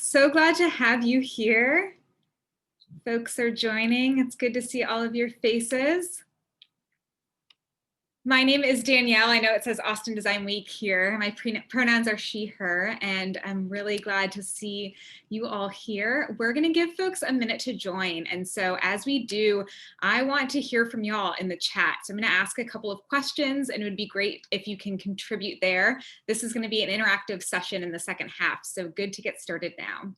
So glad to have you here. Folks are joining. It's good to see all of your faces. My name is Danielle. I know it says Austin Design Week here. My pronouns are she, her, and I'm really glad to see you all here. We're going to give folks a minute to join. And so as we do, I want to hear from y'all in the chat. So I'm going to ask a couple of questions, and it would be great if you can contribute there. This is going to be an interactive session in the second half, so good to get started now.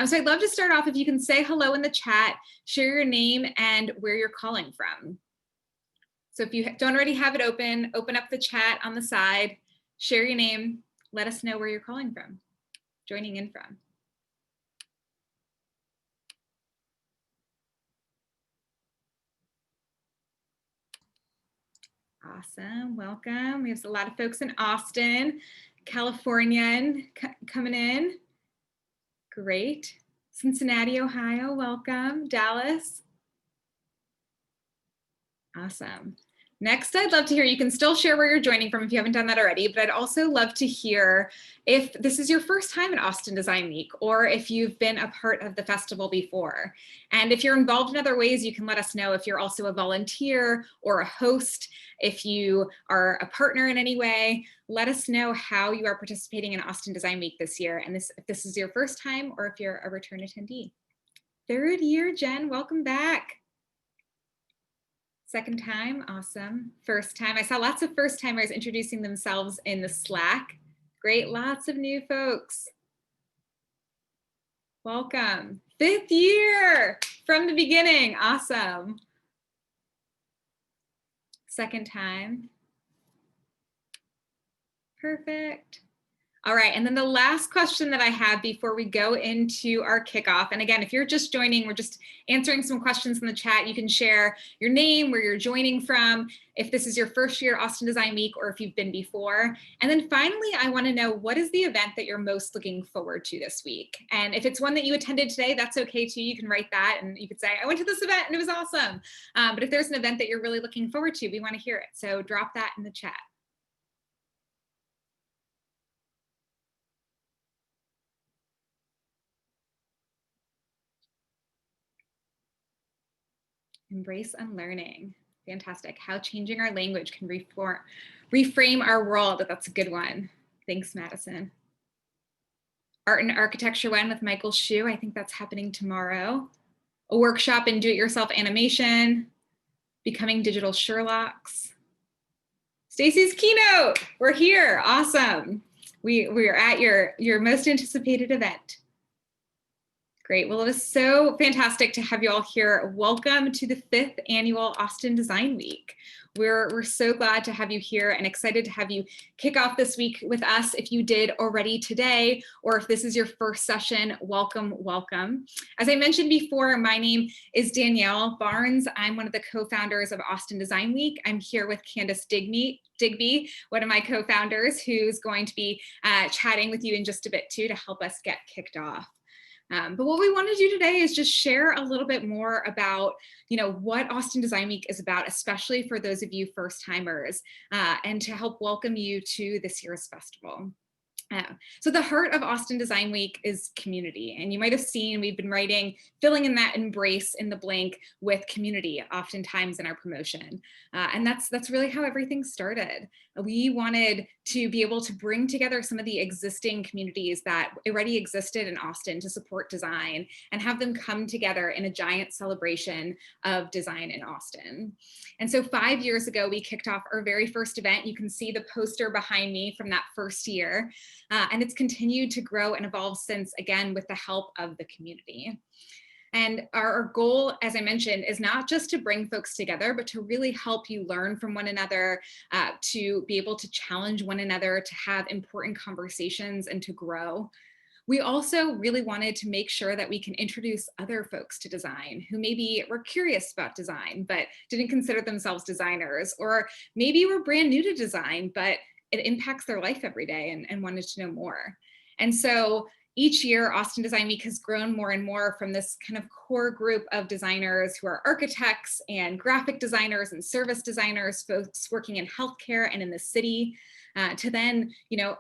So I'd love to start off if you can say hello in the chat, share your name and where you're calling from. So if you don't already have it open, open up the chat on the side, share your name, let us know where you're calling from, joining in from. Awesome, welcome. We have a lot of folks in Austin, Californian coming in. Great. Cincinnati, Ohio, welcome. Dallas. Awesome. Next, I'd love to hear, you can still share where you're joining from if you haven't done that already, but I'd also love to hear if this is your first time at Austin Design Week, or if you've been a part of the festival before. And if you're involved in other ways, you can let us know if you're also a volunteer or a host. If you are a partner in any way, let us know how you are participating in Austin Design Week this year. And if this is your first time or if you're a return attendee. Third year, Jen, welcome back. Second time, awesome. First time, I saw lots of first timers introducing themselves in the Slack. Great, lots of new folks. Welcome. Fifth year from the beginning, awesome. Second time. Perfect. All right, and then the last question that I have before we go into our kickoff, and again, if you're just joining, we're just answering some questions in the chat. You can share your name, where you're joining from, if this is your first year at Austin Design Week, or if you've been before. And then finally, I want to know, what is the event that you're most looking forward to this week? And if it's one that you attended today, that's okay too. You can write that and you could say, I went to this event and it was awesome. But if there's an event that you're really looking forward to, we want to hear it. So drop that in the chat. Embrace unlearning. Fantastic. How changing our language can reframe our world. That's a good one. Thanks, Madison. Art and Architecture one with Michael Shu. I think that's happening tomorrow. A workshop in do-it-yourself animation. Becoming digital Sherlocks. Stacey's keynote. We're here. Awesome. We're at your most anticipated event. Great. Well, it is so fantastic to have you all here. Welcome to the 5th annual Austin Design Week. We're so glad to have you here and excited to have you kick off this week with us. If you did already today, or if this is your first session, welcome, welcome. As I mentioned before, my name is Danielle Barnes. I'm one of the co-founders of Austin Design Week. I'm here with Candace Digby, one of my co-founders, who's going to be chatting with you in just a bit too to help us get kicked off. But what we want to do today is just share a little bit more about, what Austin Design Week is about, especially for those of you first timers, and to help welcome you to this year's festival. So the heart of Austin Design Week is community, and you might have seen we've been filling in that embrace in the blank with community oftentimes in our promotion, and that's really how everything started. We wanted to be able to bring together some of the existing communities that already existed in Austin to support design and have them come together in a giant celebration of design in Austin. And so 5 years ago, we kicked off our very first event. You can see the poster behind me from that first year. And it's continued to grow and evolve since, again, with the help of the community. And our goal, as I mentioned, is not just to bring folks together, but to really help you learn from one another, to be able to challenge one another, to have important conversations and to grow. We also really wanted to make sure that we can introduce other folks to design who maybe were curious about design, but didn't consider themselves designers, or maybe were brand new to design, but it impacts their life every day and wanted to know more. And so each year, Austin Design Week has grown more and more from this kind of core group of designers who are architects and graphic designers and service designers, folks working in healthcare and in the city. to then,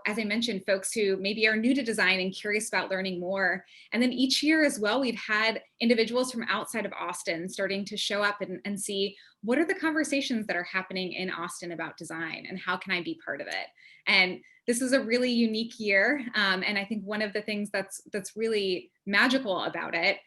as I mentioned, folks who maybe are new to design and curious about learning more. And then each year as well, we've had individuals from outside of Austin starting to show up and see what are the conversations that are happening in Austin about design and how can I be part of it? And this is a really unique year. And I think one of the things that's really magical about it,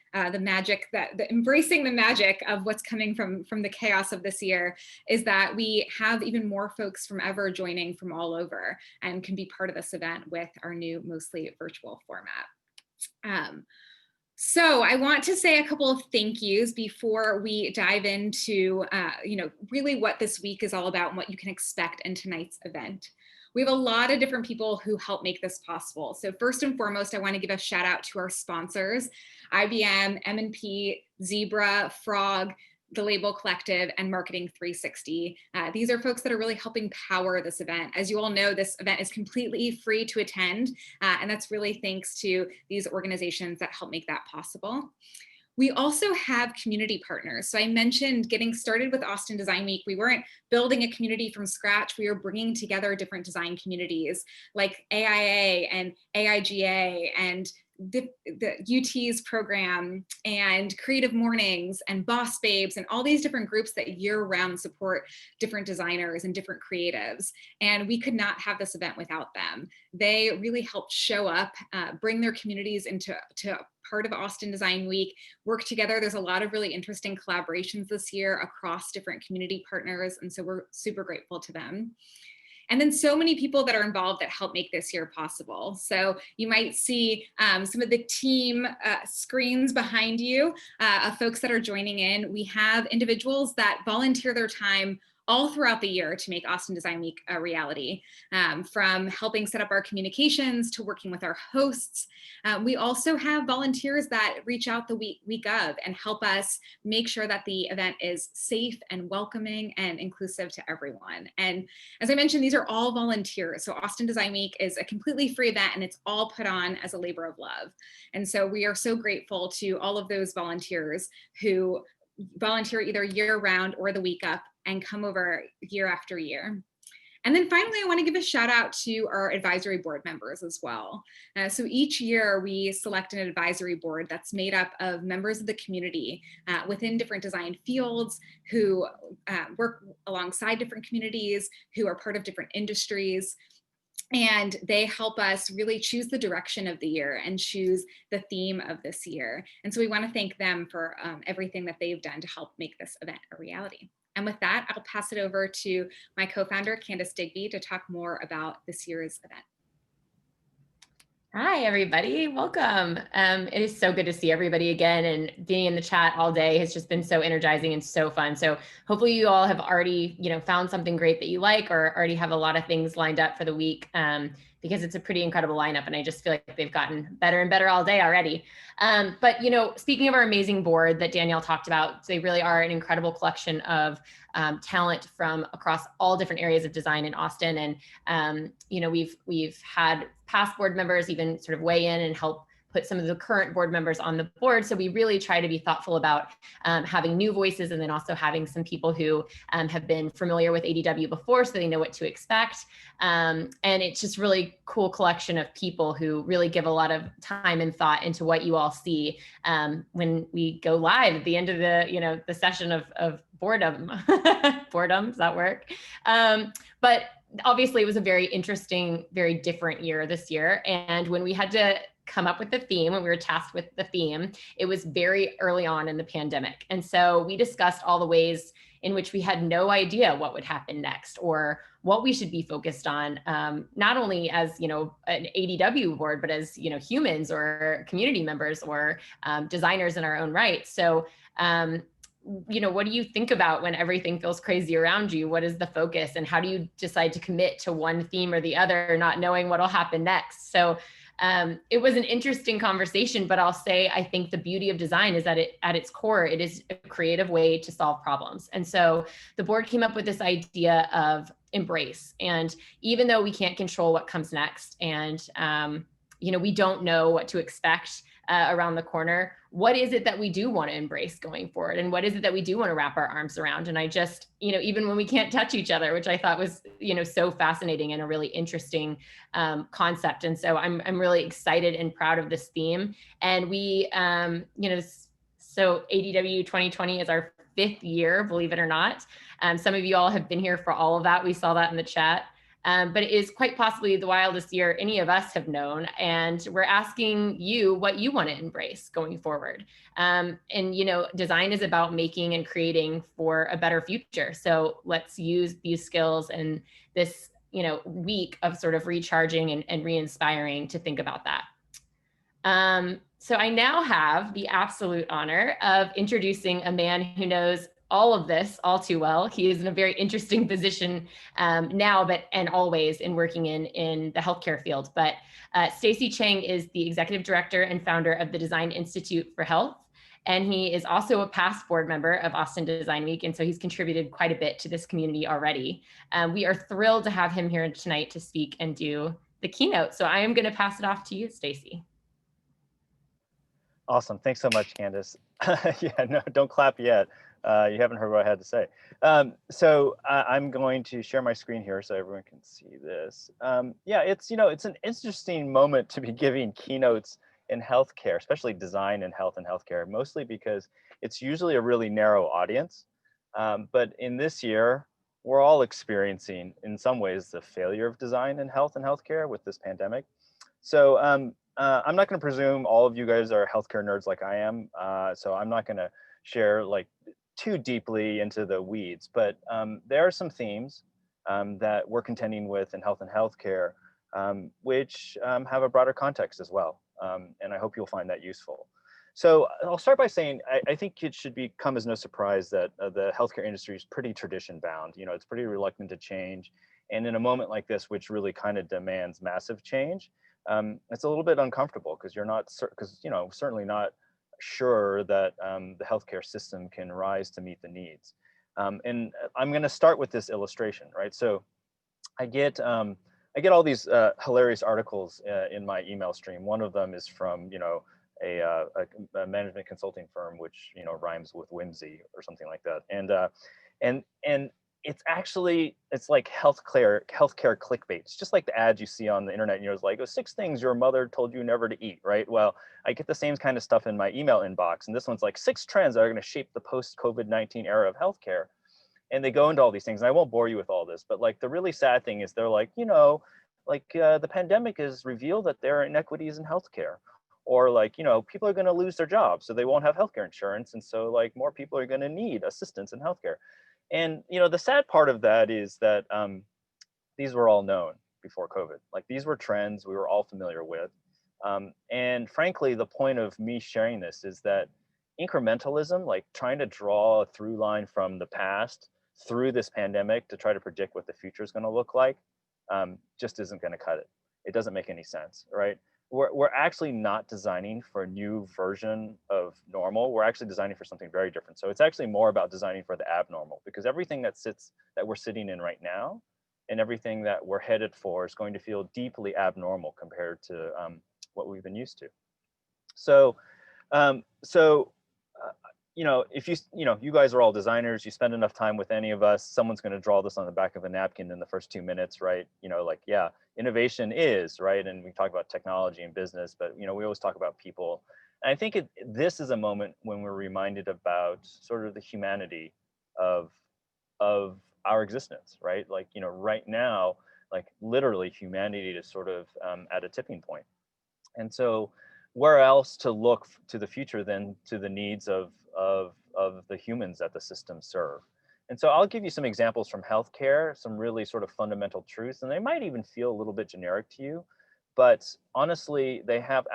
embracing the magic of what's coming from the chaos of this year, is that we have even more folks from ever joining from all over and can be part of this event with our new mostly virtual format. So I want to say a couple of thank yous before we dive into, really what this week is all about and what you can expect in tonight's event. We have a lot of different people who help make this possible. So first and foremost, I want to give a shout out to our sponsors, IBM, M&P, Zebra, Frog, The Label Collective, and Marketing 360. These are folks that are really helping power this event. As you all know, this event is completely free to attend, and that's really thanks to these organizations that help make that possible. We also have community partners. So I mentioned getting started with Austin Design Week. We weren't building a community from scratch. We were bringing together different design communities like AIA and AIGA and the UT's program and Creative Mornings and Boss Babes and all these different groups that year-round support different designers and different creatives. And we could not have this event without them. They really helped show up, bring their communities into part of Austin Design Week, work together. There's a lot of really interesting collaborations this year across different community partners. And so we're super grateful to them. And then so many people that are involved that help make this year possible. So you might see some of the team screens behind you of folks that are joining in. We have individuals that volunteer their time all throughout the year to make Austin Design Week a reality, from helping set up our communications to working with our hosts. We also have volunteers that reach out the week of and help us make sure that the event is safe and welcoming and inclusive to everyone. And as I mentioned, these are all volunteers. So Austin Design Week is a completely free event and it's all put on as a labor of love. And so we are so grateful to all of those volunteers who volunteer either year round or the week up and come over year after year. And then finally, I want to give a shout out to our advisory board members as well. So each year we select an advisory board that's made up of members of the community within different design fields who work alongside different communities, who are part of different industries. And they help us really choose the direction of the year and choose the theme of this year. And so we want to thank them for everything that they've done to help make this event a reality. And with that, I'll pass it over to my co-founder, Candace Digby, to talk more about this year's event. Hi, everybody. Welcome. It is so good to see everybody again, and being in the chat all day has just been so energizing and so fun. So hopefully you all have already, found something great that you like or already have a lot of things lined up for the week, because it's a pretty incredible lineup and I just feel like they've gotten better and better all day already. But, speaking of our amazing board that Danielle talked about, they really are an incredible collection of talent from across all different areas of design in Austin. And, we've had past board members even sort of weigh in and help put some of the current board members on the board. So we really try to be thoughtful about having new voices and then also having some people who have been familiar with ADW before so they know what to expect. And it's just really cool collection of people who really give a lot of time and thought into what you all see when we go live at the end of the session of boredom. Boredom, does that work? But obviously it was a very interesting, very different year this year. And when we had to come up with the theme, when we were tasked with the theme, it was very early on in the pandemic. And so we discussed all the ways in which we had no idea what would happen next or what we should be focused on, not only as, an ADW board, but as, humans or community members or designers in our own right. So, what do you think about when everything feels crazy around you? What is the focus and how do you decide to commit to one theme or the other, not knowing what'll happen next? So it was an interesting conversation, but I'll say, I think the beauty of design is that at its core, it is a creative way to solve problems. And so the board came up with this idea of embrace. And even though we can't control what comes next, and we don't know what to expect around the corner. What is it that we do want to embrace going forward? And what is it that we do want to wrap our arms around? And I just, even when we can't touch each other, which I thought was, so fascinating and a really interesting concept. And so I'm really excited and proud of this theme. And we, so ADW 2020 is our 5th year, believe it or not. Some of you all have been here for all of that. We saw that in the chat. But it is quite possibly the wildest year any of us have known. And we're asking you what you want to embrace going forward. And, design is about making and creating for a better future. So let's use these skills and this, week of sort of recharging and re-inspiring to think about that. So I now have the absolute honor of introducing a man who knows all of this all too well. He is in a very interesting position now, and always in working in the healthcare field. But Stacey Chang is the executive director and founder of the Design Institute for Health. And he is also a past board member of Austin Design Week. And so he's contributed quite a bit to this community already. We are thrilled to have him here tonight to speak and do the keynote. So I am going to pass it off to you, Stacey. Awesome. Thanks so much, Candace. Yeah, no, don't clap yet. You haven't heard what I had to say. So I'm going to share my screen here so everyone can see this. Yeah, it's an interesting moment to be giving keynotes in healthcare, especially design in health and healthcare, mostly because it's usually a really narrow audience. But in this year, we're all experiencing, in some ways, the failure of design in health and healthcare with this pandemic. So I'm not going to presume all of you guys are healthcare nerds like I am. So I'm not going to share like too deeply into the weeds, but there are some themes that we're contending with in health and healthcare, which have a broader context as well. And I hope you'll find that useful. So I'll start by saying, I think it should come as no surprise that the healthcare industry is pretty tradition bound. It's pretty reluctant to change. And in a moment like this, which really kind of demands massive change, it's a little bit uncomfortable because you're not, certainly not sure that the healthcare system can rise to meet the needs. And I'm going to start with this illustration, right? So I get all these hilarious articles in my email stream. One of them is from a management consulting firm, which rhymes with whimsy or something like that. And it's like healthcare clickbait. It's just like the ads you see on the internet. It's like, 6 things your mother told you never to eat, right? Well, I get the same kind of stuff in my email inbox, and this one's like 6 trends that are going to shape the post-COVID-19 era of healthcare. And they go into all these things, and I won't bore you with all this, but like the really sad thing is they're like, the pandemic has revealed that there are inequities in healthcare, or like, people are going to lose their jobs, so they won't have healthcare insurance, and so like more people are going to need assistance in healthcare. And the sad part of that is that these were all known before COVID. Like these were trends we were all familiar with. And frankly, the point of me sharing this is that incrementalism, like trying to draw a through line from the past through this pandemic to try to predict what the future is going to look like, just isn't going to cut it. It doesn't make any sense, right? We're actually not designing for a new version of normal. We're actually designing for something very different. So it's actually more about designing for the abnormal, because everything that we're sitting in right now and everything that we're headed for is going to feel deeply abnormal compared to what we've been used to. So, if you guys are all designers, you spend enough time with any of us, someone's going to draw this on the back of a napkin in the first 2 minutes, right? Yeah, innovation is, right? And we talk about technology and business, but we always talk about people. And I think this is a moment when we're reminded about sort of the humanity of our existence, right? Like, right now, like literally humanity is sort of at a tipping point. And so where else to look to the future than to the needs of the humans that the systems serve? And so I'll give you some examples from healthcare, some really sort of fundamental truths, and they might even feel a little bit generic to you, but honestly, they have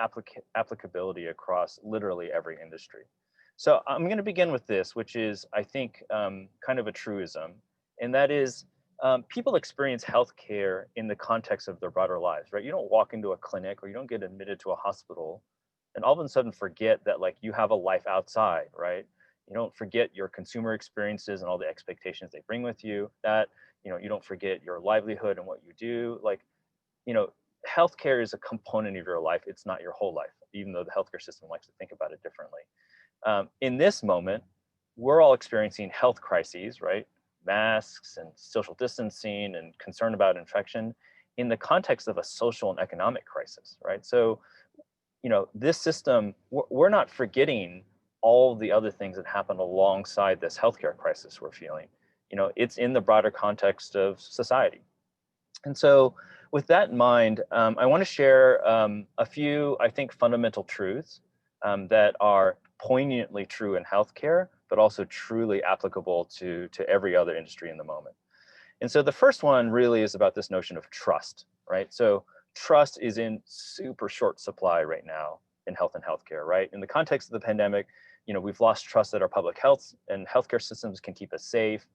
applicability across literally every industry. So I'm going to begin with this, which is, I think, kind of a truism, and that is people experience healthcare in the context of their broader lives, right? You don't walk into a clinic or you don't get admitted to a hospital and all of a sudden forget that like you have a life outside, right? You don't forget your consumer experiences and all the expectations they bring with you, that, you don't forget your livelihood and what you do. Like, healthcare is a component of your life. It's not your whole life, even though the healthcare system likes to think about it differently. In this moment, we're all experiencing health crises, right? Masks and social distancing and concern about infection in the context of a social and economic crisis, right? So, you know, this system, we're not forgetting all the other things that happen alongside this healthcare crisis we're feeling. You know, it's in the broader context of society. And so with that in mind, I want to share a few, I think, fundamental truths that are poignantly true in healthcare, but also truly applicable to every other industry in the moment. And so the first one really is about this notion of trust, right? So trust is in super short supply right now in health and healthcare, right? In the context of the pandemic, you know, we've lost trust that our public health and healthcare systems can keep us safe.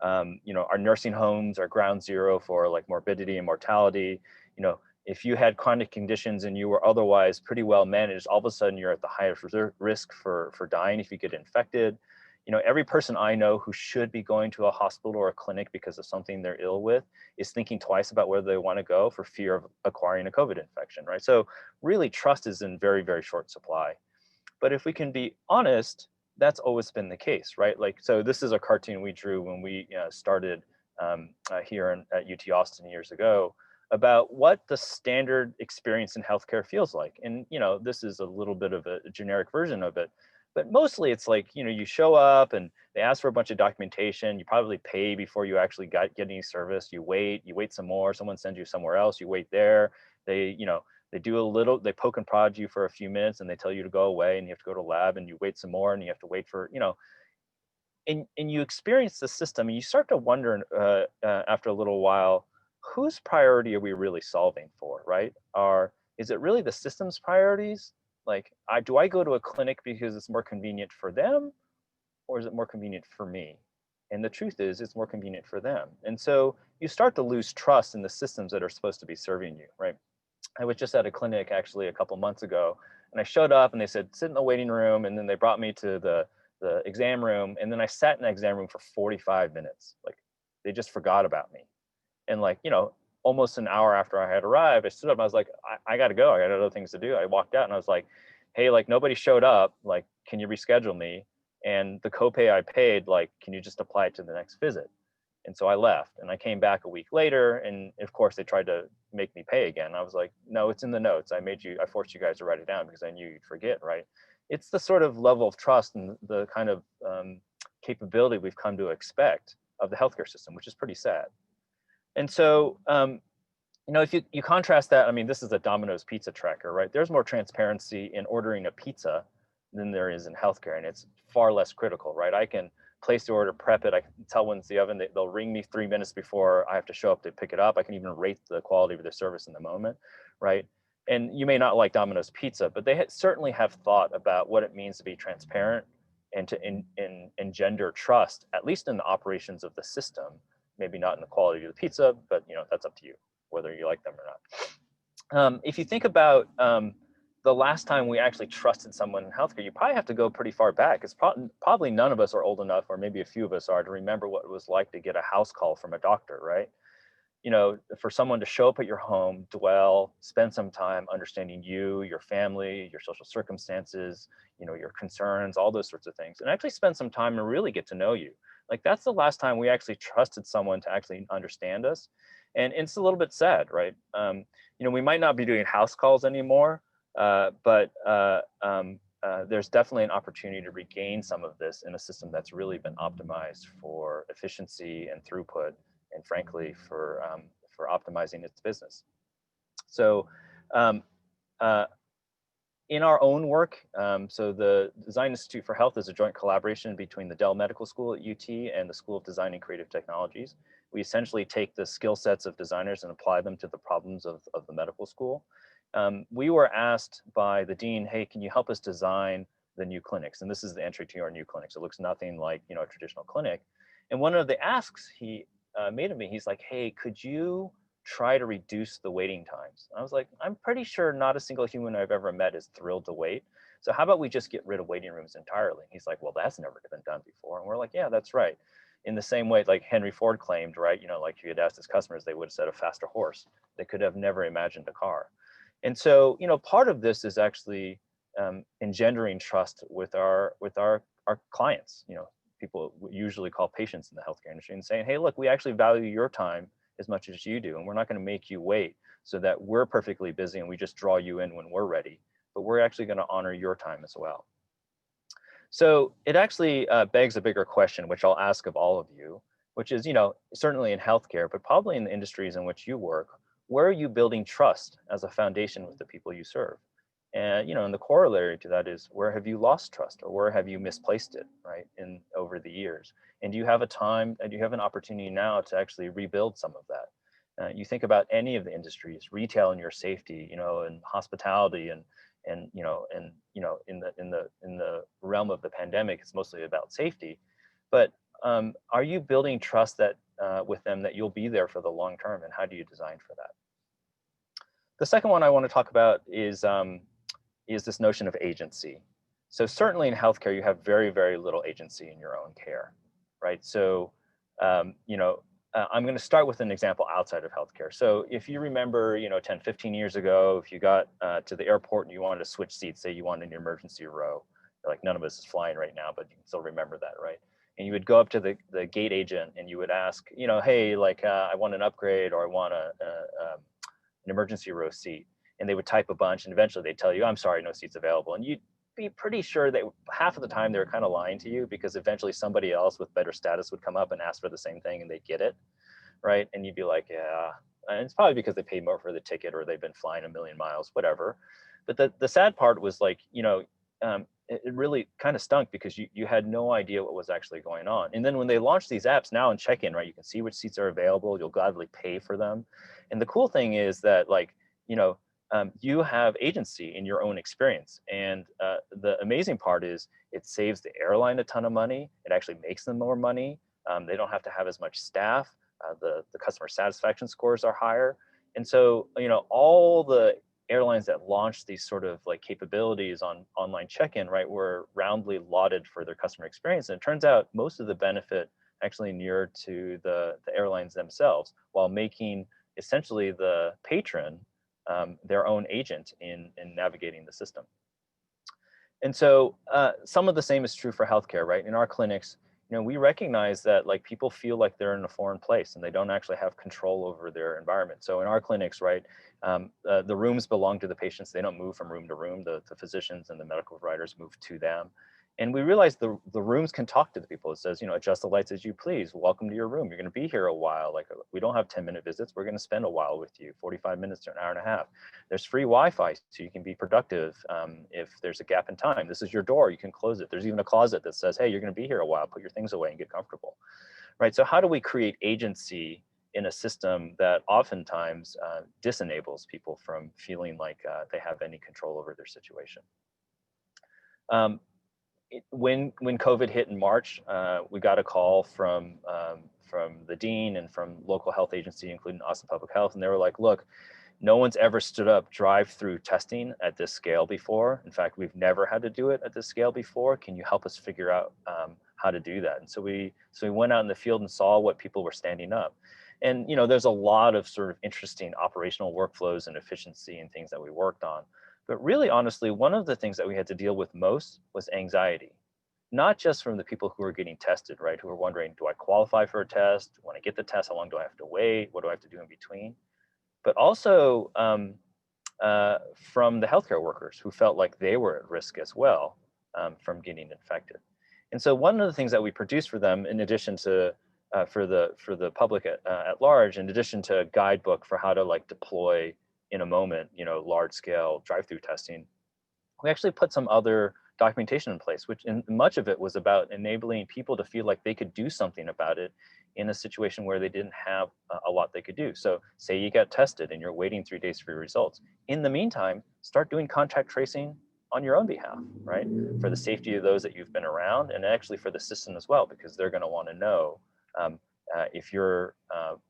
You know, our nursing homes are ground zero for like morbidity and mortality. You know, if you had chronic conditions and you were otherwise pretty well managed, all of a sudden you're at the highest risk for dying if you get infected. You know, every person I know who should be going to a hospital or a clinic because of something they're ill with is thinking twice about whether they want to go for fear of acquiring a COVID infection, right? So really trust is in very, very short supply. But if we can be honest, that's always been the case, right? Like, so this is a cartoon we drew when we started here at UT Austin years ago about what the standard experience in healthcare feels like. And, you know, this is a little bit of a generic version of it, but mostly it's like, you know, you show up and they ask for a bunch of documentation. You probably pay before you actually get any service. You wait some more. Someone sends you somewhere else. You wait there. They, you know, they do a little, they poke and prod you for a few minutes and they tell you to go away and you have to go to lab and you wait some more and you have to wait for, you know, and you experience the system and you start to wonder after a little while, whose priority are we really solving for, right? Is it really the system's priorities? Like, do I go to a clinic because it's more convenient for them, or is it more convenient for me? And the truth is, it's more convenient for them. And so you start to lose trust in the systems that are supposed to be serving you, right? I was just at a clinic actually a couple months ago, and I showed up and they said, sit in the waiting room, and then they brought me to the exam room, and then I sat in the exam room for 45 minutes. Like, they just forgot about me. And like, you know, almost an hour after I had arrived, I stood up and I was like, I got to go. I got other things to do. I walked out and I was like, hey, like nobody showed up. Like, can you reschedule me? And the copay I paid, like, can you just apply it to the next visit? And so I left and I came back a week later. And of course they tried to make me pay again. I was like, no, it's in the notes. I forced you guys to write it down because I knew you'd forget, right? It's the sort of level of trust and the kind of capability we've come to expect of the healthcare system, which is pretty sad. And so, you know, if you contrast that, I mean, this is a Domino's pizza tracker, right? There's more transparency in ordering a pizza than there is in healthcare, and it's far less critical, right? I can place the order, prep it, I can tell when's the oven, they'll ring me 3 minutes before I have to show up to pick it up. I can even rate the quality of their service in the moment, right? And you may not like Domino's pizza, but they certainly have thought about what it means to be transparent and to engender trust, at least in the operations of the system. Maybe not in the quality of the pizza, but you know, that's up to you, whether you like them or not. If you think about the last time we actually trusted someone in healthcare, you probably have to go pretty far back. It's probably none of us are old enough, or maybe a few of us are, to remember what it was like to get a house call from a doctor, right? You know, for someone to show up at your home, dwell, spend some time understanding you, your family, your social circumstances, you know, your concerns, all those sorts of things, and actually spend some time and really get to know you. Like, that's the last time we actually trusted someone to actually understand us. And it's a little bit sad, right? You know, we might not be doing house calls anymore, but there's definitely an opportunity to regain some of this in a system that's really been optimized for efficiency and throughput, and frankly, for optimizing its business. So in our own work, so the Design Institute for Health is a joint collaboration between the Dell Medical School at UT and the School of Design and Creative Technologies. We essentially take the skill sets of designers and apply them to the problems of the medical school. We were asked by the dean, hey, can you help us design the new clinics? And this is the entry to our new clinics. It looks nothing like, you know, a traditional clinic. And one of the asks he made of me, he's like, hey, could you try to reduce the waiting times? And I was like, I'm pretty sure not a single human I've ever met is thrilled to wait. So how about we just get rid of waiting rooms entirely? And he's like, well, that's never been done before. And we're like, yeah, that's right. in the same way, like Henry Ford claimed, right? Like if you had asked his customers, they would have said a faster horse. They could have never imagined a car. And so, part of this is actually engendering trust with our clients. People usually call patients in the healthcare industry and saying, hey, look, we actually value your time as much as you do, and we're not going to make you wait so that we're perfectly busy and we just draw you in when we're ready, but we're actually going to honor your time as well. So it actually begs a bigger question, which I'll ask of all of you, which is, certainly in healthcare, but probably in the industries in which you work, where are you building trust as a foundation with the people you serve? And, and the corollary to that is, where have you lost trust, or where have you misplaced it, right, over the years? And do you have an opportunity now to actually rebuild some of that? You think about any of the industries, retail and your safety, and hospitality, and in the realm of the pandemic, it's mostly about safety. But are you building trust that with them that you'll be there for the long term, and how do you design for that? The second one I want to talk about is this notion of agency. So certainly in healthcare, you have very, very little agency in your own care, right? So, I'm going to start with an example outside of healthcare. So if you remember, 10, 15 years ago, if you got to the airport and you wanted to switch seats, say you wanted an emergency row, like none of us is flying right now, but you can still remember that, right? And you would go up to the gate agent and you would ask, hey, like I want an upgrade, or I want an emergency row seat. And they would type a bunch, and eventually they'd tell you, I'm sorry, no seats available. And you'd be pretty sure that half of the time they were kind of lying to you, because eventually somebody else with better status would come up and ask for the same thing and they'd get it, right? And you'd be like, yeah. And it's probably because they paid more for the ticket, or they've been flying a million miles, whatever. But the sad part was, like, it really kind of stunk, because you had no idea what was actually going on. And then when they launched these apps now in Checkin, right, you can see which seats are available. You'll gladly pay for them. And the cool thing is that, like, you have agency in your own experience. And the amazing part is, it saves the airline a ton of money. It actually makes them more money. They don't have to have as much staff. The customer satisfaction scores are higher. And so, all the airlines that launched these sort of like capabilities on online check-in, right, were roundly lauded for their customer experience. And it turns out most of the benefit actually inured to the airlines themselves, while making essentially the patron their own agent in navigating the system. And so some of the same is true for healthcare, right? In our clinics, we recognize that, like, people feel like they're in a foreign place and they don't actually have control over their environment. So in our clinics, right, the rooms belong to the patients. They don't move from room to room. The physicians and the medical providers move to them. And we realize the rooms can talk to the people. It says, adjust the lights as you please. Welcome to your room. You're going to be here a while. Like, we don't have 10-minute visits. We're going to spend a while with you, 45 minutes to an hour and a half. There's free Wi-Fi, so you can be productive if there's a gap in time. This is your door. You can close it. There's even a closet that says, hey, you're going to be here a while. Put your things away and get comfortable, right? So how do we create agency in a system that oftentimes disenables people from feeling like they have any control over their situation? When COVID hit in March, we got a call from the dean and from local health agency, including Austin Public Health, and they were like, look, no one's ever stood up drive-through testing at this scale before. In fact, we've never had to do it at this scale before. Can you help us figure out how to do that? And so we went out in the field and saw what people were standing up. And there's a lot of sort of interesting operational workflows and efficiency and things that we worked on. But really, honestly, one of the things that we had to deal with most was anxiety, not just from the people who are getting tested, right, who are wondering, do I qualify for a test? When I get the test, how long do I have to wait? What do I have to do in between? But also from the healthcare workers, who felt like they were at risk as well from getting infected. And so one of the things that we produced for them, in addition to for the public at large, in addition to a guidebook for how to, like, deploy in a moment, large scale drive-through testing, we actually put some other documentation in place, which much of it was about enabling people to feel like they could do something about it in a situation where they didn't have a lot they could do. So say you got tested and you're waiting 3 days for your results. In the meantime, start doing contact tracing on your own behalf, right? For the safety of those that you've been around, and actually for the system as well, because they're going to want to know if you're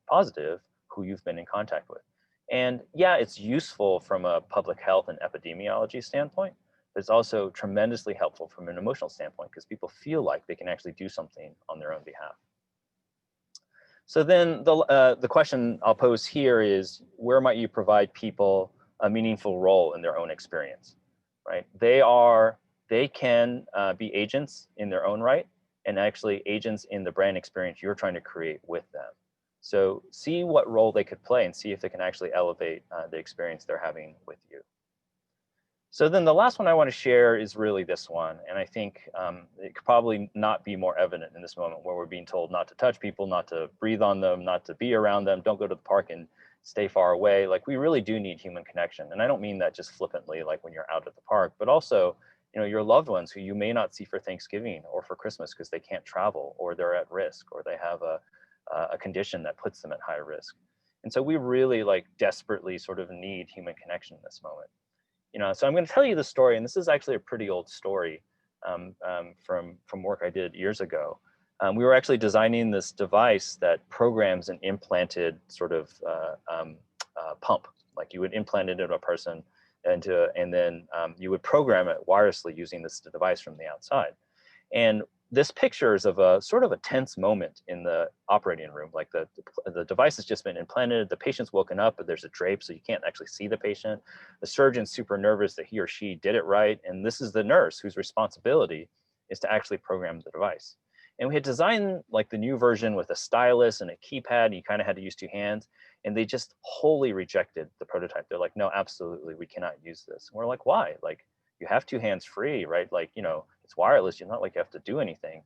positive, who you've been in contact with. And yeah, it's useful from a public health and epidemiology standpoint, but it's also tremendously helpful from an emotional standpoint, because people feel like they can actually do something on their own behalf. So then the question I'll pose here is, where might you provide people a meaningful role in their own experience, right? They can be agents in their own right, and actually agents in the brand experience you're trying to create with them. So see what role they could play and see if they can actually elevate the experience they're having with you. So then the last one I want to share is really this one. And I think it could probably not be more evident in this moment where we're being told not to touch people, not to breathe on them, not to be around them, don't go to the park and stay far away. Like, we really do need human connection. And I don't mean that just flippantly, like when you're out at the park, but also, you know, your loved ones who you may not see for Thanksgiving or for Christmas because they can't travel, or they're at risk, or they have a condition that puts them at high risk. And so we really like desperately sort of need human connection in this moment. You know, so I'm going to tell you the story, and this is actually a pretty old story from work I did years ago. We were actually designing this device that programs an implanted sort of pump. Like, you would implant it into a person, and then you would program it wirelessly using this device from the outside. And this picture is of a sort of a tense moment in the operating room. Like, the device has just been implanted, the patient's woken up, but there's a drape, so you can't actually see the patient. The surgeon's super nervous that he or she did it right. And this is the nurse whose responsibility is to actually program the device. And we had designed like the new version with a stylus and a keypad, and you kind of had to use two hands. And they just wholly rejected the prototype. They're like, no, absolutely, we cannot use this. And we're like, why? Like, you have two hands free, right? Like, you know, it's wireless. You're not like you have to do anything.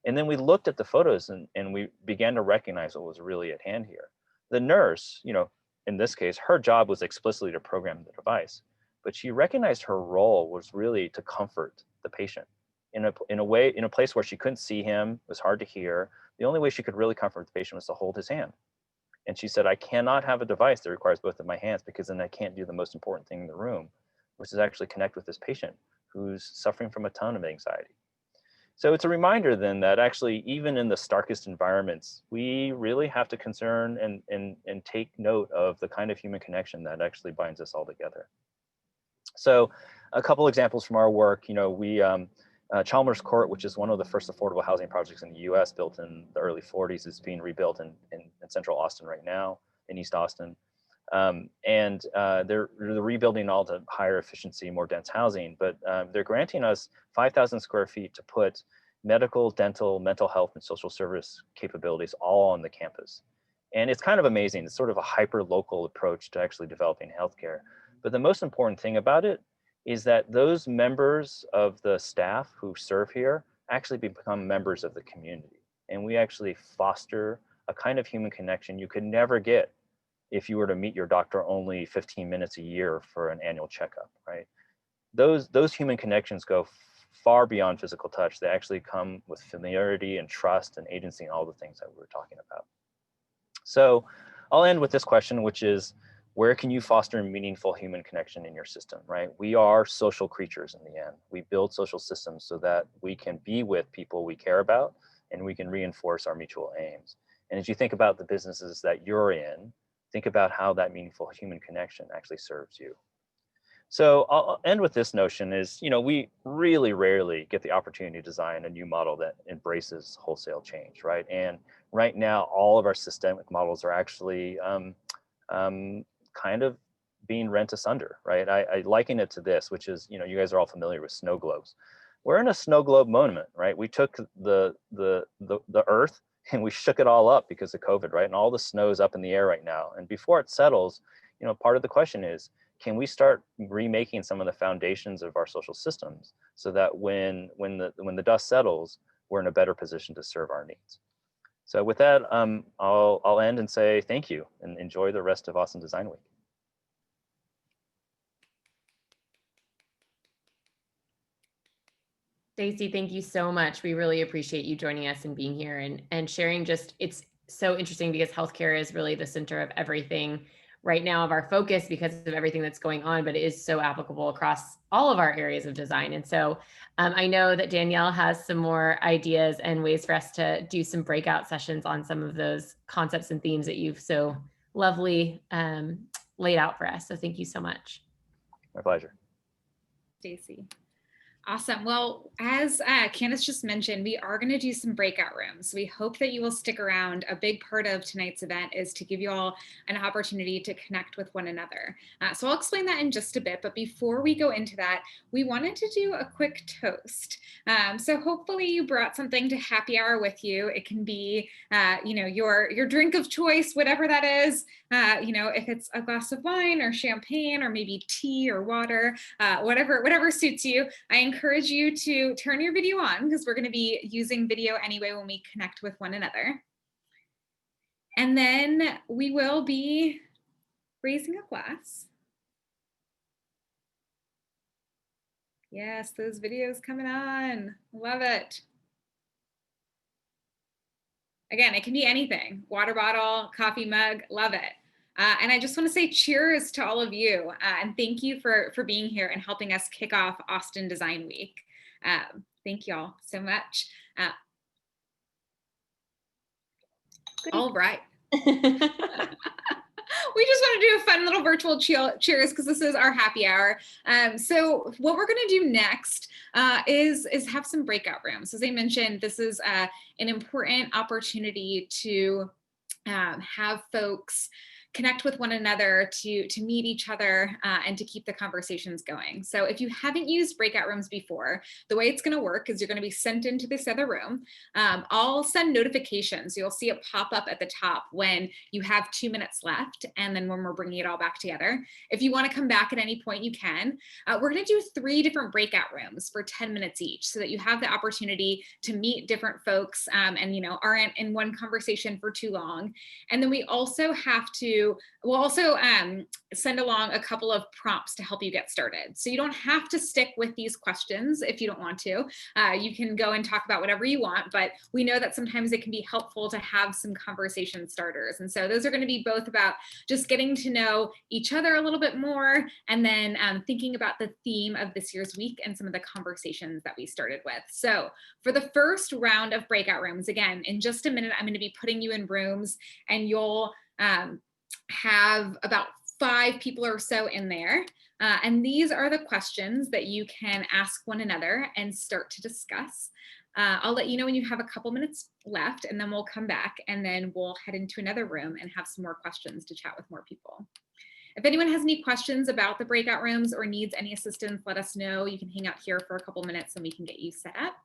And then we looked at the photos and we began to recognize what was really at hand here. The nurse, you know, in this case, her job was explicitly to program the device, but she recognized her role was really to comfort the patient in a place where she couldn't see him, it was hard to hear. The only way she could really comfort the patient was to hold his hand. And she said, I cannot have a device that requires both of my hands, because then I can't do the most important thing in the room, which is actually connect with this patient who's suffering from a ton of anxiety. So it's a reminder then that actually, even in the starkest environments, we really have to concern and take note of the kind of human connection that actually binds us all together. So a couple examples from our work, you know, we, Chalmers Court, which is one of the first affordable housing projects in the US, built in the early 40s, is being rebuilt in central Austin right now, in East Austin. They're rebuilding all to higher efficiency, more dense housing, but they're granting us 5,000 square feet to put medical, dental, mental health, and social service capabilities all on the campus. And it's kind of amazing. It's sort of a hyper-local approach to actually developing healthcare. But the most important thing about it is that those members of the staff who serve here actually become members of the community. And we actually foster a kind of human connection you could never get if you were to meet your doctor only 15 minutes a year for an annual checkup, right? Those human connections go far beyond physical touch. They actually come with familiarity and trust and agency and all the things that we were talking about. So I'll end with this question, which is, where can you foster meaningful human connection in your system, right? We are social creatures in the end. We build social systems so that we can be with people we care about, and we can reinforce our mutual aims. And as you think about the businesses that you're in, think about how that meaningful human connection actually serves you. So I'll end with this notion is, you know, we really rarely get the opportunity to design a new model that embraces wholesale change, right? And right now, all of our systemic models are actually kind of being rent asunder, right? I liken it to this, which is, you know, you guys are all familiar with snow globes. We're in a snow globe moment, right? We took the earth and we shook it all up because of COVID, right? And all the snow is up in the air right now. And before it settles, you know, part of the question is, can we start remaking some of the foundations of our social systems so that when the dust settles, we're in a better position to serve our needs? So with that, I'll end and say thank you and enjoy the rest of Austin Design Week. Stacey, thank you so much. We really appreciate you joining us and being here and sharing. Just, it's so interesting because healthcare is really the center of everything right now, of our focus because of everything that's going on, but it is so applicable across all of our areas of design. And so I know that Danielle has some more ideas and ways for us to do some breakout sessions on some of those concepts and themes that you've so lovely laid out for us. So thank you so much. My pleasure. Stacey. Awesome. Well, as Candace just mentioned, we are going to do some breakout rooms. We hope that you will stick around. A big part of tonight's event is to give you all an opportunity to connect with one another. So I'll explain that in just a bit. But before we go into that, we wanted to do a quick toast. So hopefully you brought something to happy hour with you. It can be, your drink of choice, whatever that is. If it's a glass of wine or champagne or maybe tea or water, whatever suits you. I encourage you to turn your video on because we're going to be using video anyway when we connect with one another. And then we will be raising a glass. Yes, those videos coming on. Love it. Again, it can be anything. Water bottle, coffee mug, love it. And I just want to say cheers to all of you and thank you for being here and helping us kick off Austin Design Week. Thank you all so much. All right. We just want to do a fun little virtual cheers because this is our happy hour. So what we're going to do next is have some breakout rooms. As I mentioned, this is an important opportunity to have folks connect with one another, to meet each other, and to keep the conversations going. So if you haven't used breakout rooms before, the way it's going to work is you're going to be sent into this other room. I'll send notifications. You'll see it pop up at the top when you have 2 minutes left, and then when we're bringing it all back together. If you want to come back at any point, you can. We're going to do 3 different breakout rooms for 10 minutes each so that you have the opportunity to meet different folks and aren't in one conversation for too long. And then we also we'll also send along a couple of prompts to help you get started. So you don't have to stick with these questions if you don't want to. You can go and talk about whatever you want, but we know that sometimes it can be helpful to have some conversation starters. And so those are going to be both about just getting to know each other a little bit more, and then thinking about the theme of this year's week and some of the conversations that we started with. So for the first round of breakout rooms, again, in just a minute, I'm going to be putting you in rooms, and you'll have about 5 people or so in there. And these are the questions that you can ask one another and start to discuss. I'll let you know when you have a couple minutes left, and then we'll come back and then we'll head into another room and have some more questions to chat with more people. If anyone has any questions about the breakout rooms or needs any assistance, let us know. You can hang out here for a couple minutes and we can get you set up.